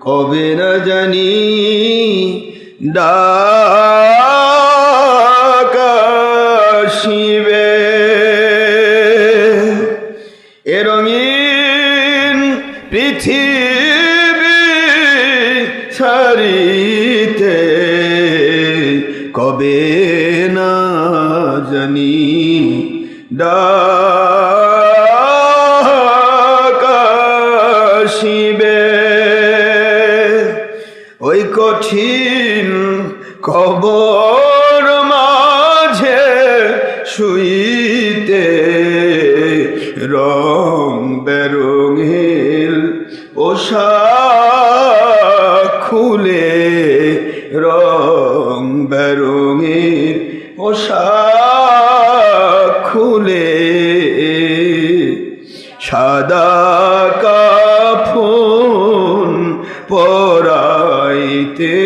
কবে না জানি ডাক আসিবে। এ রঙিন পৃথিবী ছাড়িতে কবে না জানি ডাক আসিবে। ওই কঠিন কবর মাঝে শুইতে রং বেরঙের পোশাক খুলে, রং বেরঙের পোশাক খুলে সাদা কাফন পরাইতে